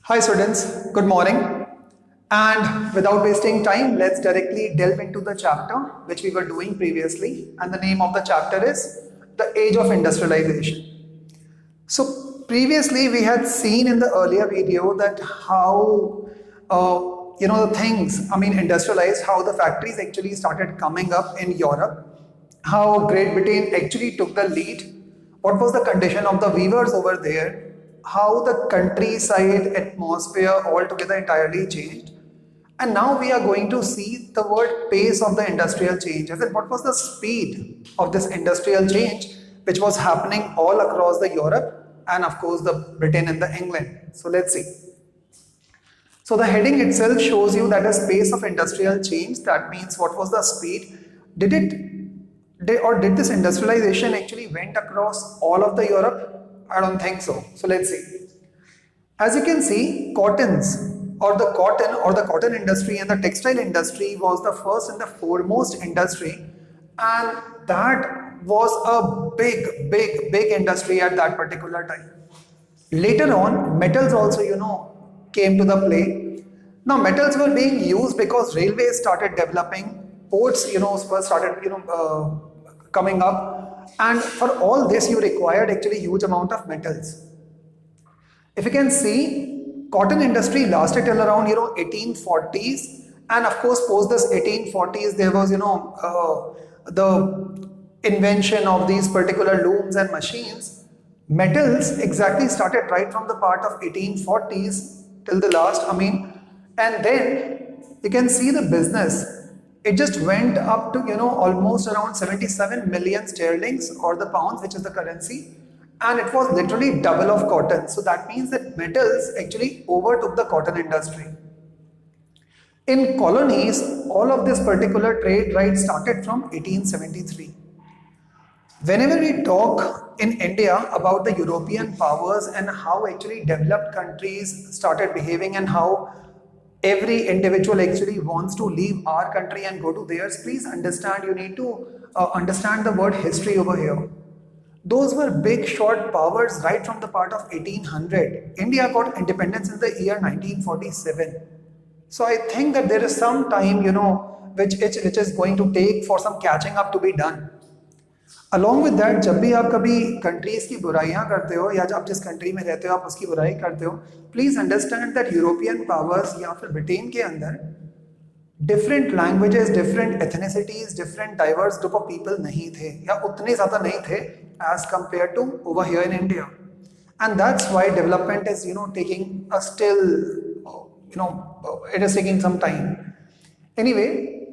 Hi students, good morning. And without wasting time, let's directly delve into the chapter which we were doing previously. And the name of the chapter is The Age of Industrialization. So previously we had seen in the earlier video that how the things, industrialized, how the factories actually started coming up in Europe, how Great Britain actually took the lead, what was the condition of the weavers over there, how the countryside atmosphere altogether entirely changed. And now we are going to see the word pace of the industrial change. As in, what was the speed of this industrial change which was happening all across the Europe and of course the Britain and the England. So let's see. So the heading itself shows you that a pace of industrial change. That means what was the speed? Did this industrialization actually went across all of the Europe? I don't think so. So let's see. As you can see, the cotton industry and the textile industry was the first and the foremost industry, and that was a big industry at that particular time. Later on, metals also, came to the play. Now, metals were being used because railways started developing, ports, started, coming up, and for all this, you required actually huge amount of metals. If you can see, cotton industry lasted till around 1840s, and of course post this 1840s there was the invention of these particular looms and machines. Metals exactly started right from the part of 1840s till the last. And then you can see the business. It just went up to almost around 77 million sterlings or the pounds, which is the currency. And it was literally double of cotton. So that means that metals actually overtook the cotton industry. In colonies, all of this particular trade right started from 1873. Whenever we talk in India about the European powers and how actually developed countries started behaving and how every individual actually wants to leave our country and go to theirs, please understand, you need to understand the word history over here. Those were big short powers right from the part of 1800. India got independence in the year 1947. So I think that there is some time, which is going to take for some catching up to be done. Along with that, जब भी आप कभी countries की बुराइयां करते हो या आप जिस कंट्री में रहते हो आप उसकी बुराई करते हो, please understand that European powers या फिर ब्रिटेन के अंदर different languages, different ethnicities, different diverse group of people नहीं थे या उतने ज़्यादा नहीं थे as compared to over here in India. And that's why development is, taking a still, it is taking some time. Anyway,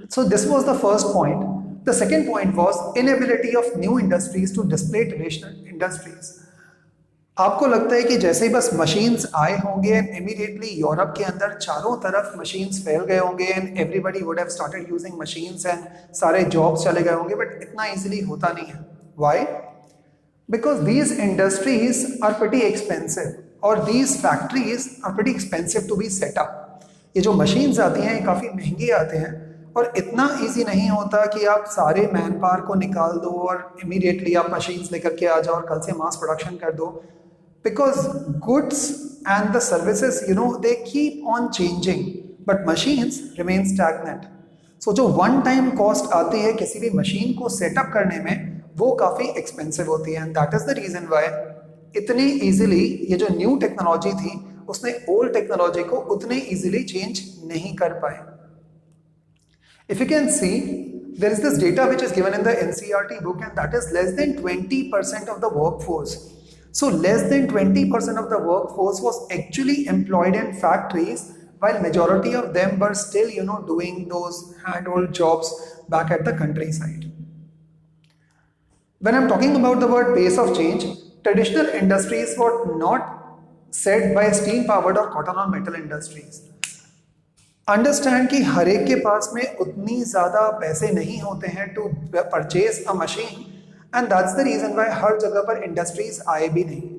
so this was the first point. The second point was inability of new industries to display traditional industries. आपको लगता है कि जैसे ही बस machines आए होंगे immediately Europe के अंदर चारों तरफ मशीन्स फैल गए होंगे and everybody would have started using machines and सारे जॉब्स चले गए होंगे, बट इतना इजीली होता नहीं है. Why? Because these industries are pretty expensive or these factories are pretty expensive to be set up. ये जो machines आती हैं ये काफ़ी महंगी आते हैं और इतना easy नहीं होता कि आप सारे मैन पावर को निकाल दो और immediately आप machines लेकर के आ जाओ और कल से mass production कर दो. Because goods and the services, they keep on changing, but machines remain stagnant. So जो one time cost आती है किसी भी machine को setup करने में वो काफ़ी एक्सपेंसिव होती है. And that is the reason why इतनी इजीली ये जो न्यू टेक्नोलॉजी थी उसने ओल्ड टेक्नोलॉजी को उतने इजीली चेंज नहीं कर पाए. If you can see, there is this data which is given in the NCERT book and that is less than 20% of the workforce. So less than 20% of the workforce was actually employed in factories while majority of them were still doing those hand-hold jobs back at the countryside. When I'm talking about the word pace of change, traditional industries were not set by steam powered or cotton or metal industries. Understand कि हर एक के पास में उतनी ज़्यादा पैसे नहीं होते हैं to purchase a machine, and that's the reason why हर जगह पर industries आए भी नहीं.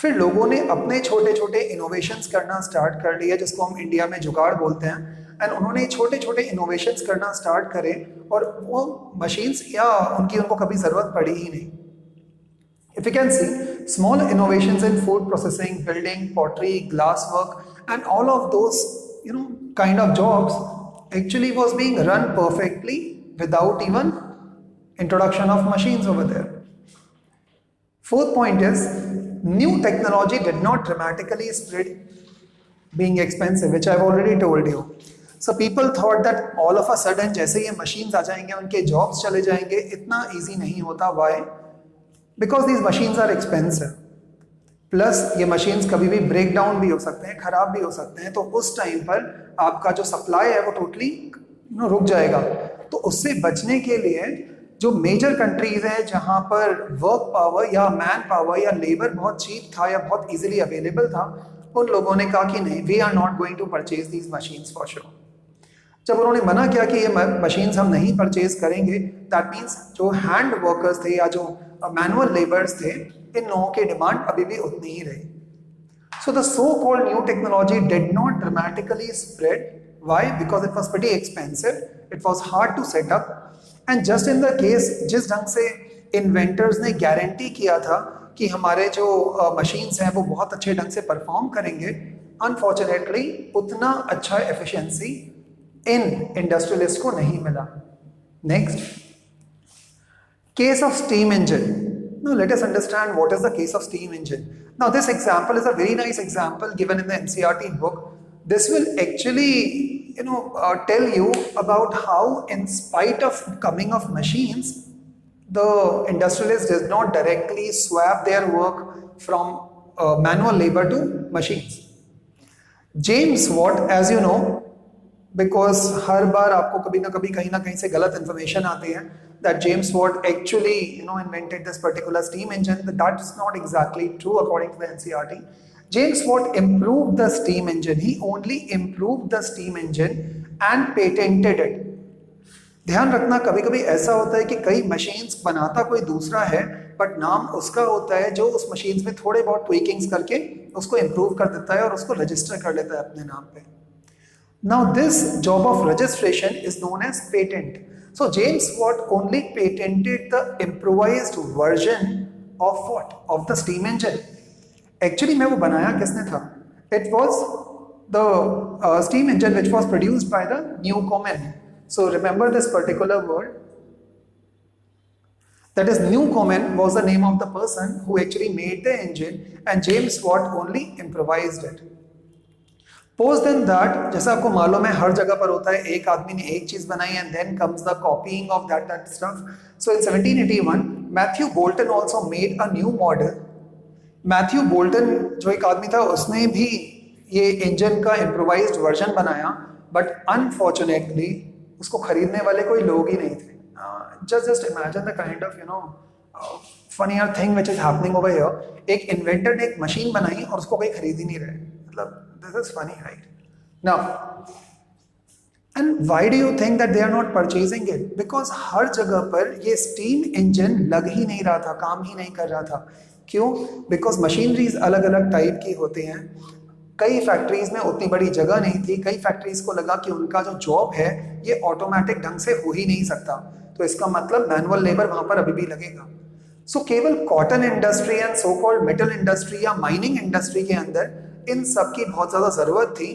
फिर लोगों ने अपने छोटे छोटे इनोवेशंस करना स्टार्ट कर लिया जिसको हम इंडिया में जुगाड़ बोलते हैं, एंड उन्होंने छोटे छोटे इनोवेशंस करना स्टार्ट करे और वो मशीन्स या उनको कभी ज़रूरत पड़ी ही नहीं. If you can see, small innovations in food processing, building, pottery, glass work, and all of those, kind of jobs actually was being run perfectly without even introduction of machines over there. Fourth point is, new technology did not dramatically spread being expensive, which I've already told you. So people thought that all of a sudden जैसे ये machines आ जाएंगे उनके jobs चले जाएंगे, इतना easy नहीं होता. Why? Because these machines are expensive. Plus ये मशीन्स कभी भी ब्रेक डाउन भी हो सकते हैं, खराब भी हो सकते हैं, तो उस टाइम पर आपका जो सप्लाई है वो टोटली रुक जाएगा. तो उससे बचने के लिए जो मेजर कंट्रीज हैं जहां पर वर्क पावर या मैन पावर या लेबर बहुत चीप था या बहुत इजीली अवेलेबल था, उन लोगों ने कहा कि नहीं, we are not going to purchase these machines for sure. जब उन्होंने मना किया कि ये मशीन्स हम नहीं परचेज करेंगे, दैट मीन्स जो हैंड वर्कर्स थे या जो मैनुअल लेबर्स थे, इन लोगों की डिमांड अभी भी उतनी ही रही. So the so called new technology did not dramatically spread. Why? Because it was pretty expensive, it was hard to set up. And just in the case जिस ढंग से इन्वेंटर्स ने गारंटी किया था कि हमारे जो मशीन्स हैं वो बहुत अच्छे ढंग से परफॉर्म करेंगे, अनफॉर्चुनेटली उतना अच्छा एफिशिएंसी इन इंडस्ट्रियलिस्ट को नहीं मिला. Next, case of steam engine. Now let us understand what is the case of steam engine. Now this example is a very nice example given in the NCERT book. This will actually tell you about how, in spite of coming of machines, the industrialists did not directly swap their work from manual labor to machines. James Watt, as you know, because हर बार आपको कभी ना कभी कहीं ना कहीं से गलत information आती है, that James Watt actually invented this particular steam engine. That's not exactly true according to the NCERT. James Watt improved the steam engine. He only improved the steam engine and patented it. ध्यान रखना, कभी कभी ऐसा होता है कि कई machines बनाता कोई दूसरा है, बट नाम उसका होता है जो उस मशीन्स में थोड़े बहुत ट्विकिंग्स करके उसको इम्प्रूव कर देता है और उसको रजिस्टर कर लेता है अपने नाम पे. Now this job of registration is known as patent. So James Watt only patented the improvised version of what? Of the steam engine. Actually में वो बनाया किसने था? It was the steam engine which was produced by the Newcomen. So remember this particular word. That is, Newcomen was the name of the person who actually made the engine, and James Watt only improvised it. Post then that, जैसा आपको मालूम है हर जगह पर होता है, एक आदमी ने एक चीज बनाई and then comes the copying of that stuff. So in 1781, Matthew Boulton also made a new model. Matthew Boulton जो एक आदमी था, उसने भी ये इंजन का इम्प्रोवाइज्ड वर्जन बनाया, बट अनफॉर्चुनेटली उसको खरीदने वाले कोई लोग ही नहीं थे. Just imagine the kind of funnier thing which is happening over here. एक इन्वेंटर ने एक मशीन बनाई और उसको कोई खरीद ही नहीं रहे. मतलब this is funny, right? Now, and why do you think that they are not purchasing it? Because हर जगह पर ये स्टीम इंजन लग ही नहीं रहा था, काम ही नहीं कर रहा था. क्यों? Because मशीनरीज अलग अलग टाइप की होती हैं. कई फैक्ट्रीज में उतनी बड़ी जगह नहीं थी. कई फैक्ट्रीज को लगा कि उनका जो जॉब है ये ऑटोमेटिक ढंग से हो ही नहीं सकता, तो इसका मतलब मैनुअल लेबर वहां पर अभी भी लगेगा. सो केवल cotton industry and so called metal industry या माइनिंग इंडस्ट्री के अंदर इन सब की बहुत ज़्यादा ज़रूरत थी,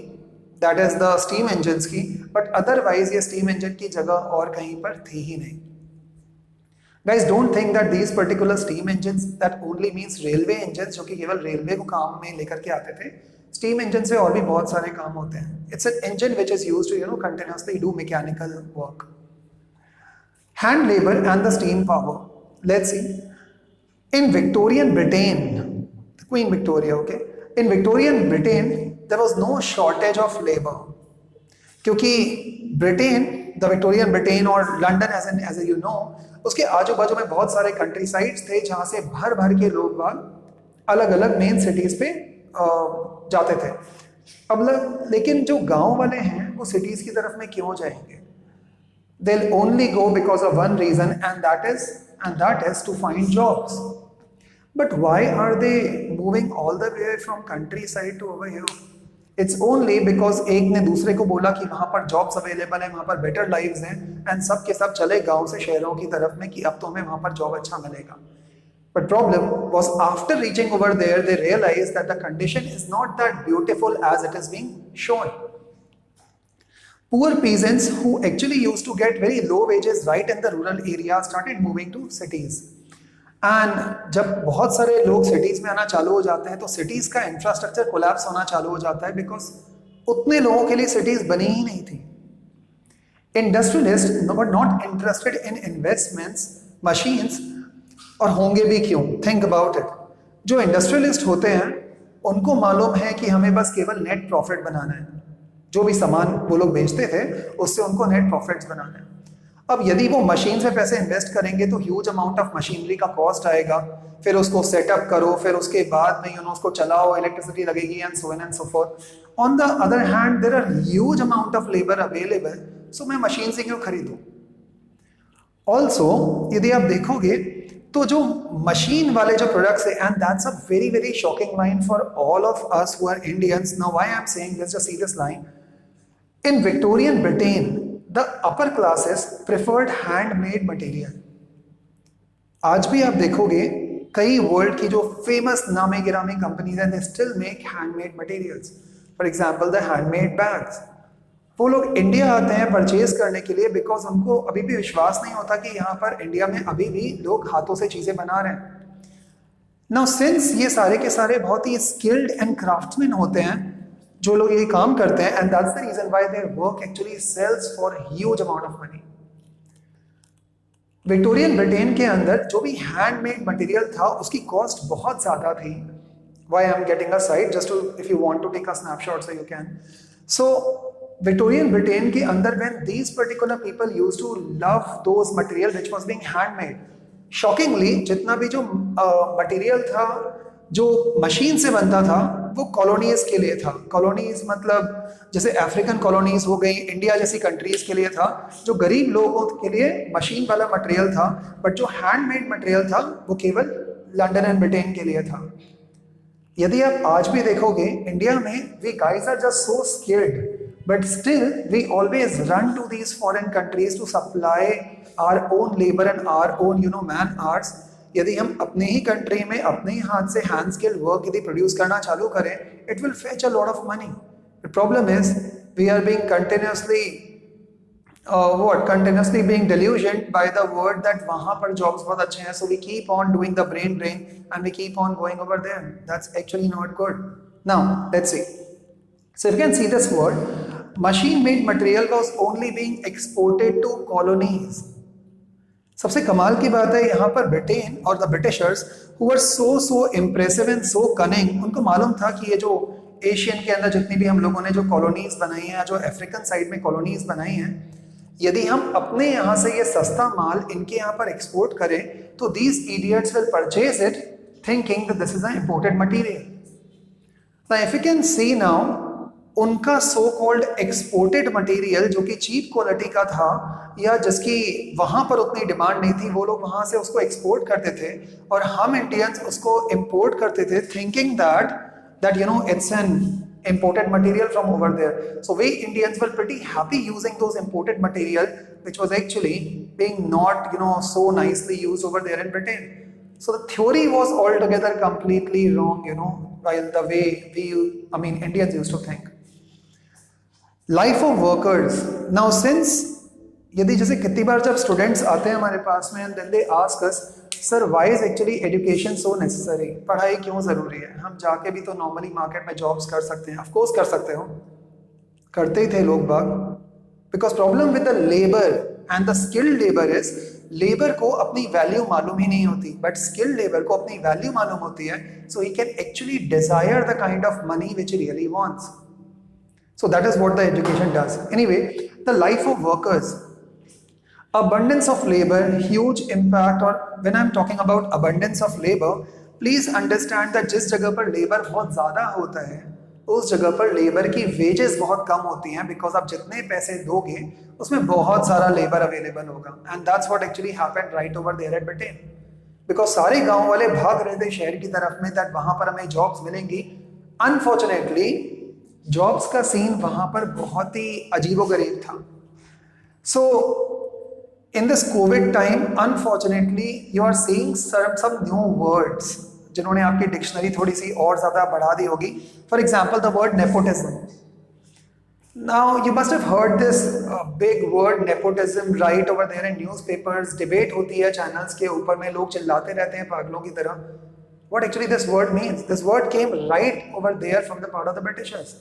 that is the steam engines की. बट अदरवाइज ये स्टीम इंजन की जगह और कहीं पर थी ही नहीं. Guys don't think that these particular steam engines that only means railway engines, जो कि केवल रेलवे को काम में लेकर के आते थे. स्टीम इंजन से और भी बहुत सारे काम होते हैं. It's an engine which is used to continuously do mechanical work. Hand labour and the steam power. Let's see. In Victorian Britain, Queen Victoria, okay, in Victorian Britain there was no shortage of labor, क्योंकि Britain, the Victorian Britain और London as you know, उसके आजू बाजू में बहुत सारे country sides थे जहाँ से भर भर के लोग बाग अलग अलग मेन सिटीज पे जाते थे. अब लेकिन जो गांव वाले हैं वो सिटीज की तरफ में क्यों जाएंगे? They'll only go because of one reason, and that is to find jobs. But why are they moving all the way from countryside to over here? It's only because एक ने दूसरे को बोला कि वहाँ पर जॉब्स अवेलेबल है, वहाँ पर बेटर लाइव्स हैं, एंड सब के सब चले गांव से शहरों की तरफ में कि अब तो हमें वहाँ पर जॉब अच्छा मिलेगा. But problem was after reaching over there, they realized that the condition is not that beautiful as it is being shown. Poor peasants who actually used to get very low wages right in the rural area started moving to cities. And जब बहुत सारे लोग cities में आना चालू हो जाते हैं तो cities का infrastructure collapse होना चालू हो जाता है because उतने लोगों के लिए cities बनी ही नहीं थी. Industrialists were not interested in investments, machines, और होंगे भी क्यों? Think about it. जो इंडस्ट्रियलिस्ट होते हैं उनको मालूम है कि हमें बस केवल नेट प्रॉफिट बनाना है. जो भी सामान वो लोग बेचते थे उससे उनको नेट प्रॉफिट्स बनाना है. अब यदि वो मशीन से पैसे इन्वेस्ट करेंगे तो ह्यूज अमाउंट ऑफ मशीनरी का कॉस्ट आएगा, फिर उसको सेटअप करो, फिर उसके बाद में उसको चलाओ, इलेक्ट्रिसिटी लगेगी and so on and so forth. On the other hand there are huge amount of labour available, so मैं मशीन से क्यों खरीदूं? ऑल्सो यदि आप देखोगे तो जो मशीन वाले जो प्रोडक्ट्स है, and that's a very very shocking line for all of us who are Indians. Now why I am saying this, just see this line. In Victorian Britain the upper classes preferred handmade material. आज भी आप देखोगे कई world की जो famous नामी गिरामी companies हैं, they still make handmade materials. For example the handmade bags. वो लोग इंडिया आते हैं परचेज करने के लिए बिकॉज उनको अभी भी विश्वास नहीं होता कि यहाँ पर इंडिया में अभी भी लोग हाथों से चीजें बना रहे हैं. नाउ सिंस ये सारे के सारे बहुत ही स्किल्ड एंड क्राफ्ट्समैन होते हैं जो लोग ये काम करते हैं, and that's the reason why their work actually sells for huge amount of money. Victorian Britain के अंदर जो भी हैंडमेड मटेरियल था उसकी कॉस्ट बहुत ज्यादा थी. Why I am getting a side just to, if you want to take a snapshot so you can. So Victorian Britain के अंदर when these particular people used to love those material which was being handmade, shockingly जितना भी जो material था जो machine से बनता था वो कॉलोनीज के लिए था. कॉलोनीज मतलब जैसे अफ्रीकन कॉलोनीज हो गई, इंडिया जैसी कंट्रीज के लिए था. जो गरीब लोगों के लिए मशीन वाला मटेरियल था, बट जो हैंडमेड मटेरियल था वो केवल लंदन एंड ब्रिटेन के लिए था. यदि आप आज भी देखोगे इंडिया में we guys are just so skilled, but still we always run to these foreign countries to supply our own labor and our own man hours. यदि हम अपने ही कंट्री में अपने ही हाथ से हैंड स्किल्ड वर्क यदि प्रोड्यूस करना चालू करें, it will fetch a lot of money. The problem is we are being continuously being delusioned by the word that वहाँ पर jobs बहुत अच्छे हैं, so we keep on doing the brain drain and we keep on going over there. That's actually not good. Now let's see. So if you can see this word, machine-made material was only being exported to colonies. सबसे कमाल की बात है यहाँ पर Britain और the Britishers who were so impressive and so cunning, उनको मालूम था कि ये जो एशियन के अंदर जितनी भी हम लोगों ने जो कॉलोनीज बनाई हैं, जो अफ्रीकन साइड में कॉलोनीज बनाई हैं, यदि हम अपने यहाँ से ये सस्ता माल इनके यहाँ पर एक्सपोर्ट करें तो these idiots will purchase it thinking that this is an imported material. Now if you can see now, उनका सो कॉल्ड एक्सपोर्टेड मटेरियल जो कि चीप क्वालिटी का था या जिसकी वहां पर उतनी डिमांड नहीं थी, वो लोग वहां से उसको एक्सपोर्ट करते थे और हम इंडियंस उसको इंपोर्ट करते थे thinking that it's an imported material from over there. So we Indians were pretty happy using those imported material which was actually being not so nicely used over there in Britain. So the theory was altogether completely wrong, while the way Indians used to think. Life of workers. Now since यदि जैसे कितनी बार जब students आते हैं हमारे पास में and then they ask us, sir why is actually education so necessary, पढ़ाई क्यों ज़रूरी है? हम जाके भी तो नॉर्मली मार्केट में जॉब्स कर सकते हैं. ऑफ कोर्स कर सकते हो, करते ही थे लोग बाग. Because problem with the labour and the skilled labour is, labour को अपनी वैल्यू मालूम ही नहीं होती, बट स्किल्ड लेबर को अपनी वैल्यू मालूम होती है. So he can actually desire the kind of money which he really wants. So that is what the education does. Anyway, the life of workers, abundance of labor, huge impact. और when I'm talking about abundance of labor, please understand that जिस जगह पर labor बहुत ज़्यादा होता है उस जगह पर labor की wages बहुत कम होती हैं, because आप जितने पैसे दोगे उसमें बहुत सारा labor available होगा. And that's what actually happened right over there at Britain. Because सारे गाँव वाले भाग रहे थे शहर की तरफ में, that वहाँ पर हमें jobs मिलेंगी. Unfortunately जॉब्स का सीन वहां पर बहुत ही अजीबोगरीब था. सो In this COVID time, unfortunately, you are seeing some new words जिन्होंने आपकी डिक्शनरी थोड़ी सी और ज़्यादा बढ़ा दी होगी. For example, the word nepotism. Now, you must have heard this big word nepotism right over there in newspapers. Debate होती है channels के ऊपर में, लोग चिल्लाते रहते हैं पागलों की तरह. What actually this word means? This word came right over there from the part of the Britishers.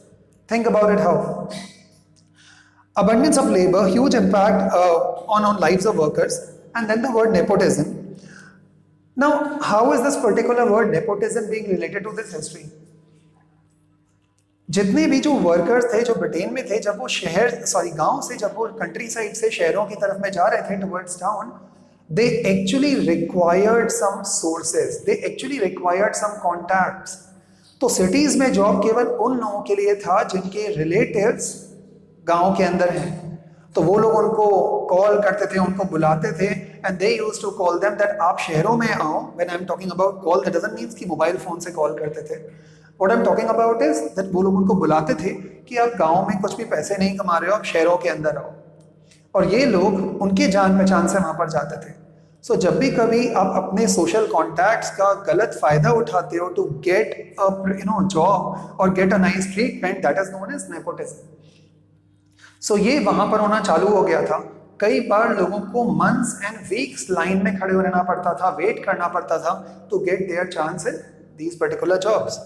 Think about it how. Abundance of labor, huge impact on lives of workers, and then the word nepotism. Now, how is this particular word nepotism being related to this history? जितने भी जो workers थे जो Britain में थे, जब वो गांव से जब वो कंट्री साइड से शहरों की तरफ में जा रहे थे towards town, they actually required some sources, they actually required some contacts. तो सिटीज में जॉब केवल उन लोगों के लिए था जिनके रिलेटिव्स गांव के अंदर हैं. तो वो लोग उनको कॉल करते थे, उनको बुलाते थे, and they used to call them that आप शहरों में आओ. When I am talking about call, that doesn't means कि मोबाइल फोन से कॉल करते थे. What I am talking about is that वो लोग उनको बुलाते थे कि आप गांव में कुछ भी पैसे नहीं कमा रहे हो, आप शहरों के अंदर आओ. और ये लोग उनके जान पहचान से वहां पर जाते थे. सो जब भी कभी आप अपने सोशल कॉन्टैक्ट्स का गलत फायदा उठाते हो टू गेट अ जॉब और get a nice treatment, that is known as nepotism. So ये वहां पर होना चालू हो गया था. कई बार लोगों को मंथ्स एंड वीक्स लाइन में खड़े रहना पड़ता था, वेट करना पड़ता था to get their chance in these particular jobs.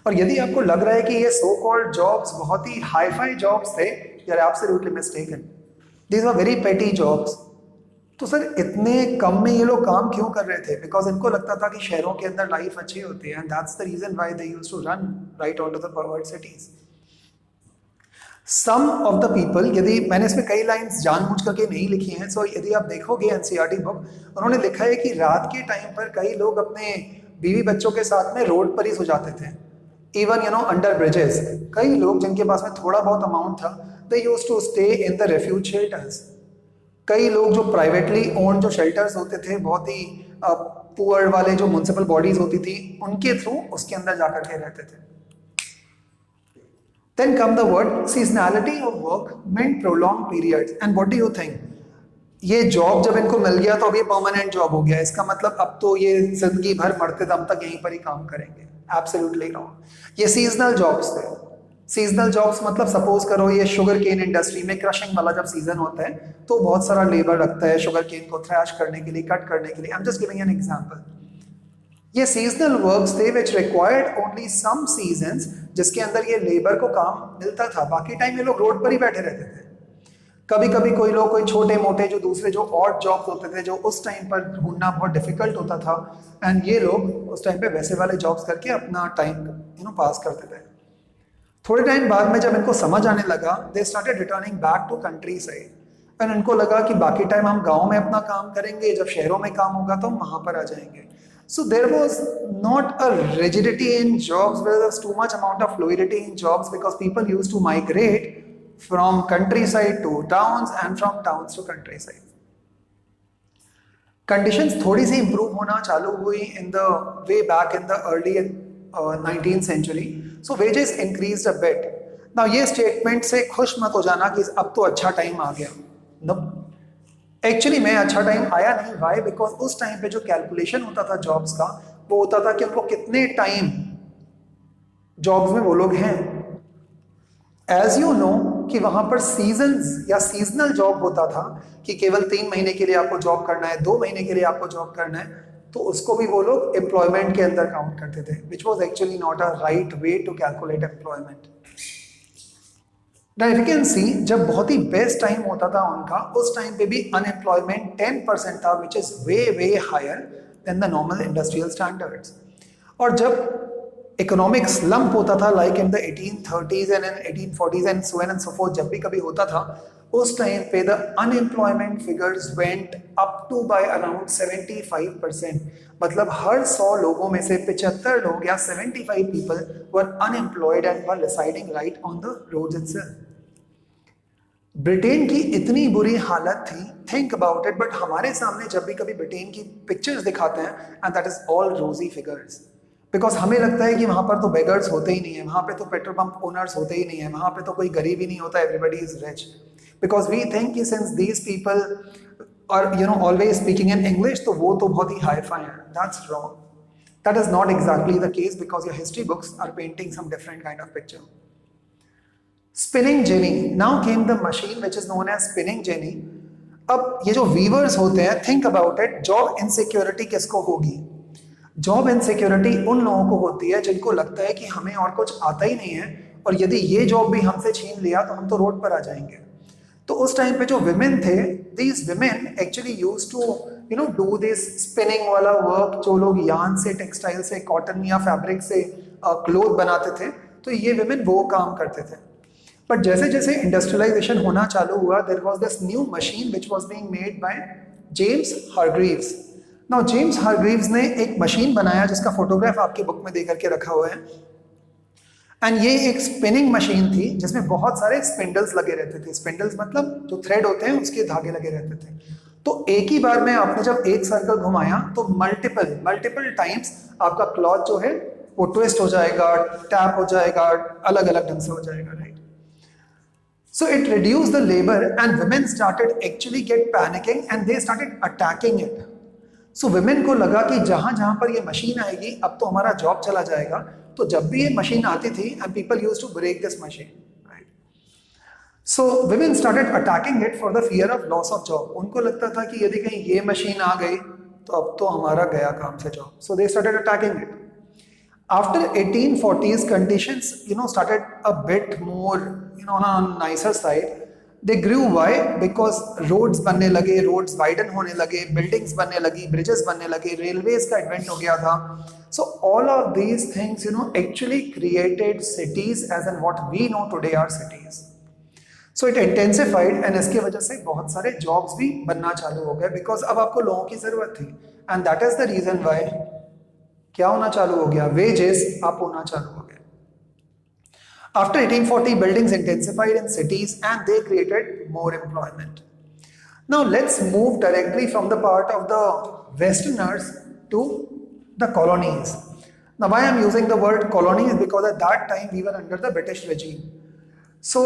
और यदि आपको लग रहा है कि ये सो कॉल्ड जॉब्स बहुत ही हाई फाई जॉब्स थे, you are absolutely mistaken. These are very petty jobs. तो सर इतने कम में ये लोग काम क्यों कर रहे थे? बिकॉज इनको लगता था कि शहरों के अंदर लाइफ अच्छी होती है, and that's the reason why they used to run right on to the forward cities. Some of the people, यदि मैंने इसमें कई लाइंस जानबूझ करके नहीं लिखी हैं, सो यदि आप देखोगे एनसीईआरटी बुक, उन्होंने लिखा है कि रात के टाइम पर कई लोग अपने बीवी बच्चों के साथ में रोड पर ही सो जाते थे. Even under bridges. कई लोग जिनके पास में थोड़ा बहुत अमाउंट था, they used to stay in the refuge shelters. कई लोग जो प्राइवेटली ओन्ड जो शेल्टर्स होते थे, बहुत ही पुअर वाले जो म्युनिसिपल बॉडीज होती थी, उनके थ्रू उसके अंदर जाकर के रहते थे. Then come the word seasonality of work meant prolonged periods. And what do you think? ये जॉब जब इनको मिल गया तो अब ये परमानेंट जॉब हो गया. इसका मतलब अब तो ये जिंदगी भर मरते दम तक यहीं पर ही काम करेंगे. Absolutely wrong. ये सीजनल जॉब्स थे. सीजनल जॉब्स मतलब सपोज करो ये शुगर केन इंडस्ट्री में क्रशिंग वाला जब सीजन होता है तो बहुत सारा लेबर लगता है शुगर केन को थ्रैश करने के लिए, कट करने के लिए. I am just giving an example. ये सीजनल वर्क्स थे which required only some seasons, जिसके अंदर ये लेबर को काम मिलता था. बाकी टाइम ये लोग रोड पर ही बैठे रहते थे. कभी कभी कोई लोग कोई छोटे मोटे जो दूसरे जो ऑड जॉब्स होते थे जो उस टाइम पर ढूंढना बहुत डिफिकल्ट होता था, एंड ये लोग उस टाइम पे वैसे वाले जॉब्स करके अपना टाइम पास करते थे. थोड़े टाइम बाद में जब इनको समझ आने लगा, they started returning back to countryside. And इनको लगा कि बाकी टाइम हम गाँव में अपना काम करेंगे, जब शहरों में काम होगा तो हम वहाँ पर आ जाएंगे. So there was not a rigidity in jobs, there was too much amount of fluidity in jobs because people used to migrate from countryside to towns and from towns to countryside. Conditions थोड़ी सी improve होना चालू हुई in the way back in the early 19th century. So wages increased a bit. Now ये statement से खुश मत हो जाना कि अब तो अच्छा टाइम आ गया. No. एक्चुअली में अच्छा टाइम आया नहीं. वाई? बिकॉज उस टाइम पे जो कैलकुलेशन होता था जॉब्स का, वो होता था कि उनको कितने टाइम जॉब्स में वो लोग हैं. एज यू नो कि वहां पर सीजन्स या सीजनल जॉब होता था कि केवल 3 महीने के लिए आपको जॉब करना है, 2 महीने के लिए आपको जॉब करना है, तो उसको भी वो लोग एम्प्लॉयमेंट के अंदर काउंट करते थे, which was actually not a right way to calculate employment. Now if you can see, जब बहुत ही बेस्ट टाइम होता था उनका, उस टाइम पे भी अनएम्प्लॉयमेंट 10% था, which is way higher than the normal industrial standards. और जब इकोनॉमिक स्लम्प होता था like in the 1830s and in 1840s and so on and so forth, जब भी कभी होता था, उस टाइम पे the unemployment figures went up to by around 75%. मतलब हर 100 लोगों में से 75 लोग या 75 people were unemployed and were residing right on the roads itself. Britain की इतनी बुरी हालत थी, थिंक अबाउट इट. बट हमारे सामने जब भी कभी ब्रिटेन की पिक्चर्स दिखाते हैं, एंड दैट इज ऑल रोजी फिगर्स, बिकॉज हमें लगता है कि वहां पर तो बेगर्स होते ही नहीं है, वहां पे तो पेट्रोल पंप ओनर्स होते ही नहीं है, वहां पे तो कोई गरीब ही नहीं होता, everybody is rich. Because we think कि since these people are always speaking in English, तो वो तो बहुत ही हाई फाई है. That's wrong. That is not exactly the case because your history books are painting some different kind of picture. Spinning jenny. Now came the machine which is known as spinning jenny. अब ये जो weavers होते हैं, think about it, job insecurity किसको होगी? Job insecurity उन लोगों को होती है जिनको लगता है कि हमें और कुछ आता ही नहीं है, और यदि ये जॉब भी हमसे छीन लिया तो हम तो रोड पर आ जाएंगे. तो उस टाइम पे जो विमेन थे, these women actually used to do this spinning वाला वर्क, जो लोग यान से, टेक्सटाइल से, कॉटन या फैब्रिक से क्लोथ बनाते थे, तो ये विमेन वो काम करते थे. बट जैसे जैसे इंडस्ट्रियलाइजेशन होना चालू हुआ, there was this new machine which was being made by James Hargreaves. Now James Hargreaves ने एक मशीन बनाया जिसका फोटोग्राफ आपकी बुक में दे करके रखा हुआ है. एंड ये एक स्पिनिंग मशीन थी जिसमें बहुत सारे स्पिंडल्स लगे रहते थे. स्पिंडल्स मतलब जो थ्रेड होते हैं उसके धागे लगे रहते थे. तो एक ही बार में आपने जब एक सर्कल घुमाया तो मल्टीपल टाइम्स आपका क्लॉथ जो है वो ट्विस्ट हो जाएगा, टैप हो जाएगा, अलग अलग ढंग से हो जाएगा, right. So it reduce the labour and women started actually get panicking and they started attacking it. So women को लगा कि जहां जहां पर ये मशीन आएगी अब तो हमारा जॉब चला जाएगा. तो जब भी ये मशीन आती थी and people used to break this machine. So women started attacking it for the fear of loss of job. उनको लगता था कि यदि कहीं ये मशीन आ गई तो अब तो हमारा गया काम से job. So they started attacking it. After 1840s, conditions started a bit more on a nicer side. They grew. Why? Because roads बनने लगे, roads widen होने लगे, buildings बनने लगी, bridges बनने लगे, railways का advent हो गया था. So all of these things actually created cities as in what we know today are cities. So it intensified and इसके वजह से बहुत सारे jobs भी बनना चालू हो गए because अब आपको लोगों की जरूरत थी. And that is the reason why क्या होना चालू हो गया? Wages up होना चालू हो गया. After 1840, buildings intensified in cities and they created more employment. Now let's move directly from the part of the Westerners to the colonies. Now why I'm using the word colonies? Because at that time we were under the British regime. So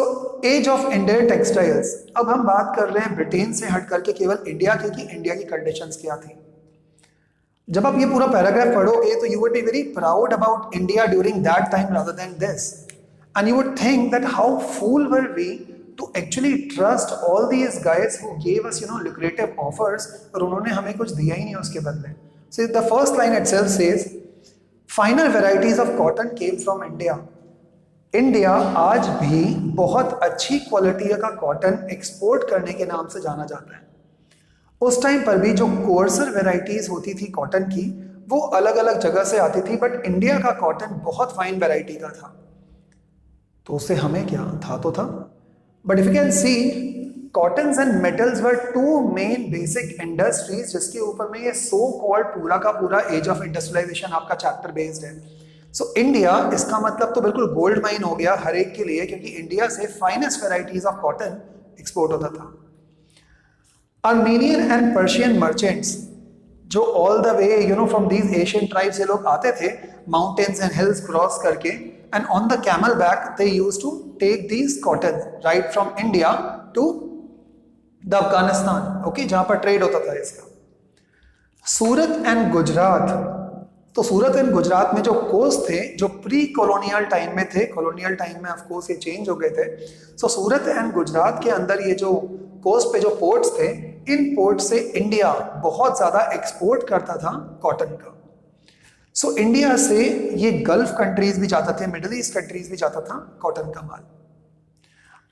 age of Indian textiles. अब हम बात कर रहे हैं Britain से हट करके केवल इंडिया की, कि इंडिया की कंडीशंस क्या थी. जब आप ये पूरा पैराग्राफ पढ़ोगे तो you would be very proud about India during that time rather than this, and you would think that how fool were we to actually trust all these guys who gave us lucrative offers, और उन्होंने हमें कुछ दिया ही नहीं उसके बदले. So the first line itself says finer varieties of cotton came from India. India आज भी बहुत अच्छी क्वालिटी का कॉटन एक्सपोर्ट करने के नाम से जाना जाता है. उस टाइम पर भी जो कोर्सर वेराइटीज होती थी कॉटन की वो अलग अलग जगह से आती थी, बट इंडिया का कॉटन बहुत फाइन वेराइटी का था. तो उससे हमें क्या था, तो था. But if you can see cottons and metals were two main basic industries जिसके ऊपर में ये सो कॉल्ड पूरा का पूरा एज ऑफ इंडस्ट्रियलाइजेशन आपका चैप्टर बेस्ड है. सो इंडिया इसका मतलब तो बिल्कुल गोल्ड माइन हो गया हर एक के लिए, क्योंकि इंडिया से finest varieties of cotton export होता था. आर्मेनियन एंड पर्शियन मर्चेंट्स जो all the way from these Asian tribes ये लोग आते थे माउंटेन्स एंड हिल्स क्रॉस करके, and on the camel back they used to take these cotton right from India to the Afghanistan, okay, जहां पर trade होता था इसका. सूरत एंड गुजरात. तो सूरत एंड गुजरात में जो कोस्ट थे जो प्री कॉलोनियल टाइम में थे, कॉलोनियल टाइम में ऑफ कोर्स ये चेंज हो गए थे. सो सूरत एंड गुजरात के अंदर ये जो कोस्ट पे जो पोर्ट्स थे, इन पोर्ट से इंडिया बहुत ज्यादा एक्सपोर्ट करता था कॉटन का. सो इंडिया से ये गल्फ कंट्रीज भी जाता थे, मिडिल ईस्ट कंट्रीज भी जाता था कॉटन का माल.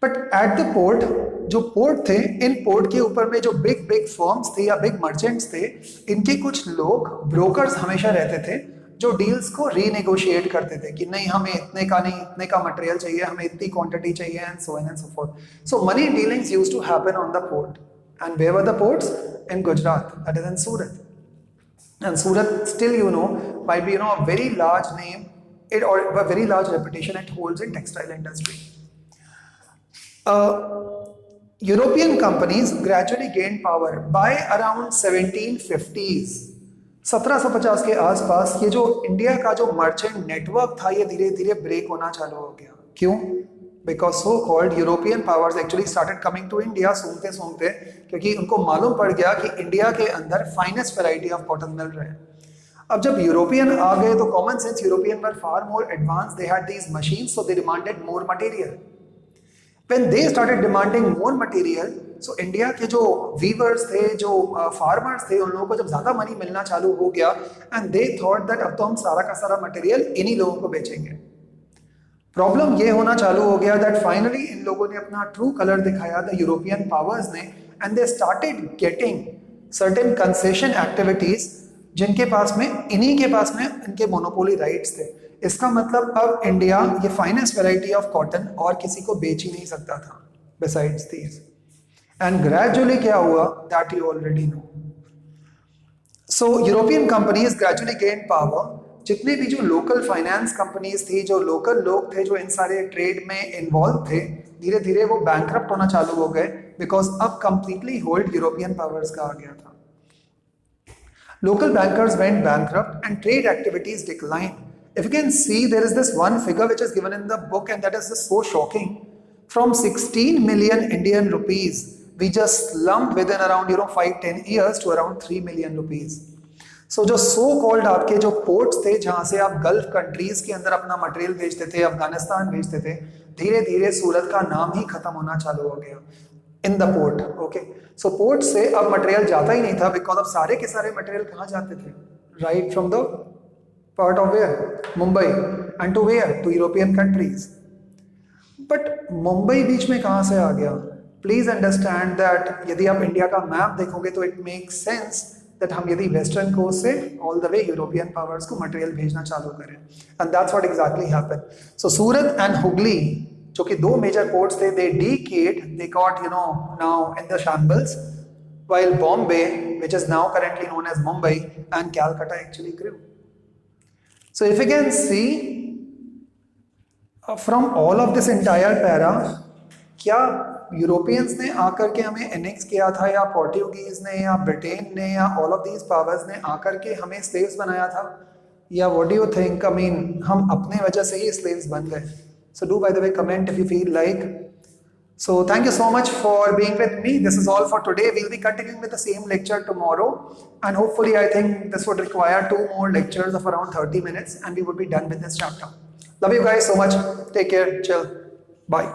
बट एट द पोर्ट, जो पोर्ट थे, इन पोर्ट के ऊपर में जो बिग फर्म्स थे या बिग मर्चेंट्स थे, इनके कुछ लोग ब्रोकर्स हमेशा रहते थे जो डील्स को रीनेगोशिएट करते थे कि नहीं हमें इतने का नहीं, इतने का मटेरियल चाहिए, हमें इतनी क्वांटिटी चाहिए, and so on and so forth. So money dealings used to happen on the port. And where were the ports? In Gujarat, that is in Surat. And Surat still might be a very large name it or a very large reputation it holds in textile industry. European companies gradually gained power by around 1750s. 1750 के आसपास ये जो India का जो merchant network था ये धीरे धीरे ब्रेक होना चालू हो गया. क्यों? Because so called European powers actually started coming to India सूंघते सूंघते, क्योंकि उनको मालूम पड़ गया कि इंडिया के अंदर फाइनेस्ट वैरायटी ऑफ कॉटन मिल रहे हैं। अब जब यूरोपियन आ गए तो common sense European were far more advance, they had these machines, so they demanded more material. When they started demanding more material, so India के जो वीवर्स थे, जो फार्मर्स थे, उन लोगों को जब ज्यादा मनी मिलना चालू हो गया, एंड दे थॉट दैट अब तो हम सारा का सारा मटेरियल इन्हीं लोगों को बेचेंगे। प्रॉब्लम ये होना चालू हो गया दैट फाइनली इन लोगों ने अपना ट्रू कलर दिखाया, द यूरोपियन पावर्स ने, and they started getting certain concession activities, जिनके पास में, इन्हीं के पास में इनके मोनोपोली राइट्स थे। इसका मतलब अब इंडिया ये फाइनेस्ट वैरायटी ऑफ कॉटन और किसी को बेच ही नहीं सकता था बिसाइड्स दीज। एंड ग्रेजुअली क्या हुआ that you already know. So European companies gradually gain power. जितने भी जो लोकल फाइनेंस कंपनीज थी, जो लोकल लोग थे जो इन सारे ट्रेड में इन्वॉल्व थे, धीरे धीरे वो बैंकरप्ट होना चालू हो गए, बिकॉज अब कंप्लीटली होल्ड यूरोपियन पावर्स का आ गया था। Local bankers went bankrupt and trade activities declined. If you can see, there is this one figure which is given in the book, and that is just so shocking. From 16 million Indian rupees, we just slumped within around 5-10 years to around 3 million rupees. So जो so called आपके जो ports थे जहाँ से आप gulf countries के अंदर अपना मटेरियल भेजते थे, अफगानिस्तान भेजते थे, धीरे धीरे सूरत का नाम ही खत्म होना चालू हो गया in the port. Okay, so port से अब मटेरियल जाता ही नहीं था, बिकॉज अब सारे के सारे मटेरियल कहाँ जाते थे? Right from the part of where? Mumbai, and to where? To European countries. But Mumbai बीच में कहाँ से आ गया? प्लीज अंडरस्टैंड दैट यदि आप इंडिया का मैप देखोगे तो इट मेक्स सेंस दैट हम यदि वेस्टर्न कोस्ट से all the way European powers को मटेरियल भेजना चालू करें, and that's what exactly happened. So Surat and Hooghly, जो कि दो मेजर पोर्ट्स थे, they decayed, they got now in the shambles, while Bombay, which is now currently known as Mumbai, and Calcutta actually grew. So if you can see from all of this entire para, क्या Europeans ने आकर के हमें annex किया था, या Portuguese ने, या ब्रिटेन ने, या ऑल ऑफ दीज पावर्स ने आकर के हमें स्लेव्स बनाया था, या what do you think? I mean हम अपने वजह से ही स्लेव्स बन गए? So do, by the way, comment if you feel like. So thank you so much for being with me. This is all for today. We'll be continuing with the same lecture tomorrow, and hopefully I think this would require 2 more lectures of around 30 minutes, and we would be done with this chapter. Love you guys so much. Take care. Chill. Bye.